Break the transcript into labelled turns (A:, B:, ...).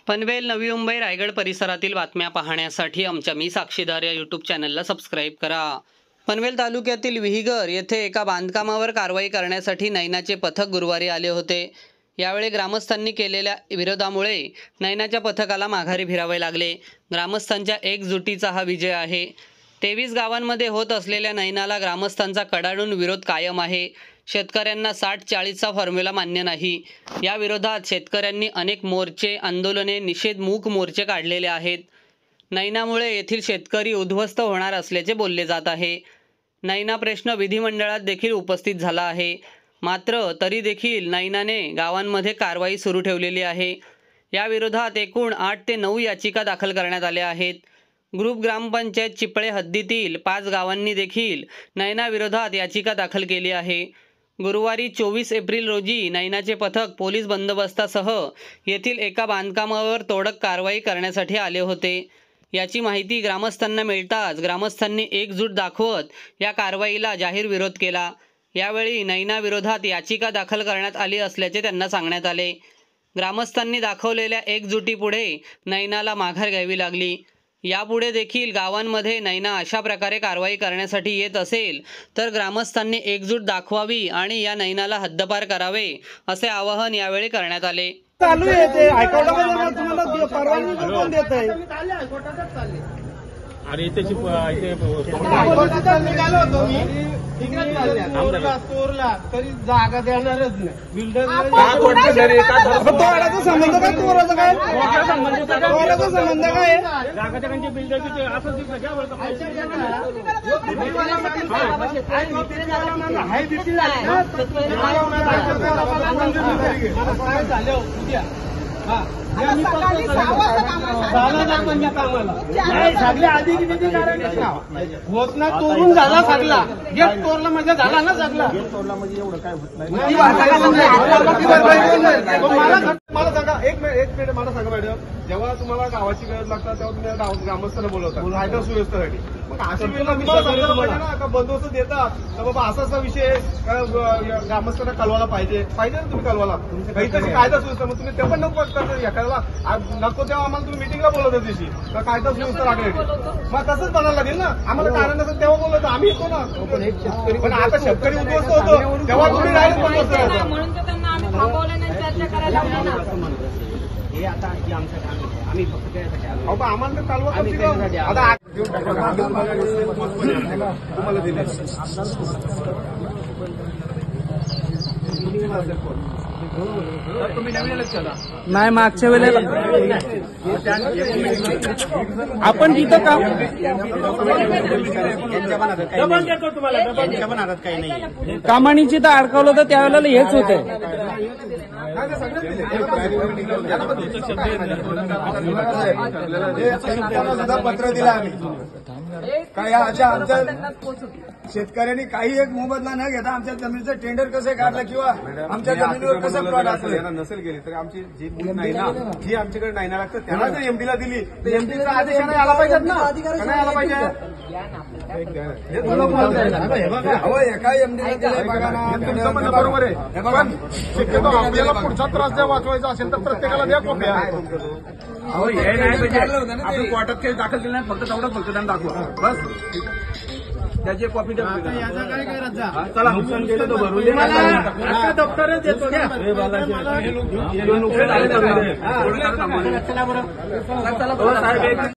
A: पनवेल, नवी मुंबई, रायगड परिसरातील बातम्या पाहण्यासाठी आमच्या मी साक्षीदार या यूट्यूब चॅनलला सबस्क्राईब करा। पनवेल तालुक्यातील विहिगर येथे एका बांधकामावर कारवाई करण्यासाठी नैनाचे पथक गुरुवारी आले होते। यावेळी ग्रामस्थांनी केलेल्या विरोधामुळे नैनाच्या पथकाला माघारी फिरावे लागले। ग्रामस्थांच्या एकजुटीचा हा विजय आहे। 23 गावांमध्ये होत असलेल्या नैनाला ग्रामस्थांचा कडाडून विरोध कायम आहे। शेतकऱ्यांना 60-40चा फॉर्म्युला मान्य नाही। या विरोधात शेतकऱ्यांनी अनेक मोर्चे, आंदोलने, निषेध मूक मोर्चे काढलेले आहेत। नैनामुळे येथील शेतकरी उद्ध्वस्त होणार असल्याचे बोलले जात आहे। नैना प्रश्न विधिमंडळात देखील उपस्थित झाला आहे। मात्र तरी देखील नैनाने गावांमध्ये कारवाई सुरू ठेवलेली आहे। या विरोधात एकूण 8 ते 9 याचिका दाखल करण्यात आल्या आहेत। ग्रुप ग्रामपंचायत चिपळे हद्दीतील 5 गावांनी देखील नैना विरोधात याचिका दाखल केली आहे। गुरुवारी 24 एप्रिल रोजी नैनाचे पथक पोलीस बंदोबस्तासह येथील एका बांधकामावर तोडक कारवाई करण्यासाठी आले होते। याची माहिती ग्रामस्थांना मिळताच ग्रामस्थांनी एकजूट दाखवत या कारवाईला जाहीर विरोध केला। यावेळी नैना विरोधात याचिका दाखल करण्यात आली असल्याचे त्यांना सांगण्यात आले। ग्रामस्थांनी दाखवलेल्या एकजुटीपुढे नैनाला माघार घ्यावी लागली। यापुढे देखील गावांमध्ये नैना अशा प्रकारे कारवाई करण्यासाठी येत असेल तर ग्रामस्थांनी एकजूट दाखवावी आणि या नैनाला हद्दपार करावे असे आवाहन यावेळी करण्यात आले।
B: चालू आहे ते हायकोर्टामध्ये तुम्हाला परवानगी कोण देत आहे?
C: आणि त्याची
B: स्टोरला तरी जागा देणारच नाही। बिल्डर संबंध काय? तोराचा काय संबंध काय?
C: जागाच्या बिल्डरची असं
B: सगळ्या आधी किती कारण होत ना तोरून झाला सगळा गेट तोरला म्हणजे झाला ना सगळा तोरला म्हणजे एवढं काय होत नाही। मला सांगा एक मिनिट मला सांगा मॅडम, जेव्हा तुम्हाला गावाची गरज लागतात तेव्हा तुम्ही ग्रामस्थांना बोलवता कायदा सुव्यवस्थेसाठी, मग अशा वेळेला का बंदोबस्त देतात तर बाबा असा विषय ग्रामस्थांना कळवायला पाहिजे ना तुम्ही कळवायला काहीतरी कायदा सुव्यवस्था। मग तुम्ही ते पण नको एखाद्याला नको तेव्हा आम्हाला तुम्ही मिटिंगला बोलवता दिवशी कायदा सुव्यवस्था लागण्यासाठी, मग तसंच बनायला लागेल ना। आम्हाला कारण नसेल तेव्हा बोलवतो आम्ही येतो ना। पण आता शेतकरी उद्ध्वस्त होतो तेव्हा तुम्ही राहिले
D: हे आता आमचं काम आहे, आम्ही फक्त त्यासाठी आलो।
B: आम्हाला तर चालवा तुम्हाला दिले तुम्ही नवीन चला
E: नाही मागच्या वेळेला आपण तिथं काम कामानी जिथं अडकवलं होतं त्यावेळेला हेच होतं।
B: पत्र दिलं आम्ही काय आमच्या शेतकऱ्यांनी काही एक मोबदला न घेता आमच्या जमिनीचं टेंडर कसं काढलं किंवा आमच्या जमिनीवर कसं प्लॉट असलं नसेल गेली तर आमची जी नायना जी आमच्याकडे नायना लागतं त्यांना जर एमडीला दिली तर एमडीचा आदेश नाही आला पाहिजेत ना, नाही आला पाहिजे। एका एमडीला दिलं बघा ना, तुमचं म्हणणं बरोबर आहे। पण शक्यतो आपल्याला पुढचा त्रास द्या वाचवायचा असेल तर प्रत्येकाला द्या कॉप्या।
C: हे नाही म्हणजे आपण कोर्टात केस दाखल केलं नाही, फक्त तेवढं फक्त त्यांना दाखवा बस। त्याची कॉपी द्या। चला नुकसान केलं तर भरून
B: दप्तरच देतो
C: नुकसान